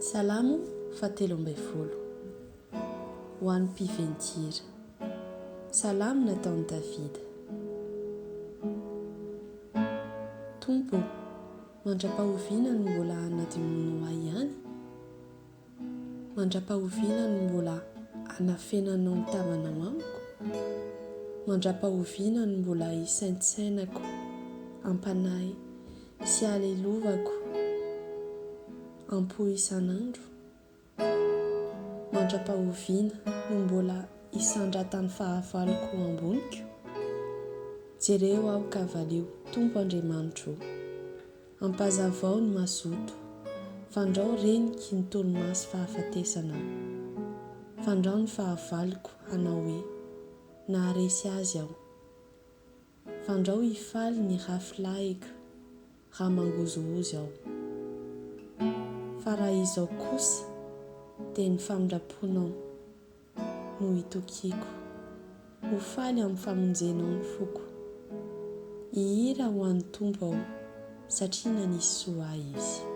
Salamo fatelo ambin'ny folo ho an'ny mpiventira. Salamo nataon'i Davida. Tompo, mandra-pahoviana no mbola hanadinonao ahy ihany, mandra-pahoviana no mbola hanafenanao ny tavanao amiko, mandra-pahoviana no mbola hisaintsainako ampanahy sy alelovako ampo isan'andro, mandra-pahoviana no mbola hisandratany fahavaloko amboniko. Jereo aho kavalio, Tompo Andriamanitro, ampazavao ny mazoto, fandrao reniky ny tolomaso fahafatesanao, fandrao ny fahavaloko hanao hoe naharesy azy aho, fandrao hifaly ny rafilahiko raha mangozohozy aho. Fa raha izao kosa dia ny famindraponao no hitokiako, ho faly amin'ny famonjenao ny foko. Hihira ho an'ny Tompo aho satria nanisy soa ahy izy.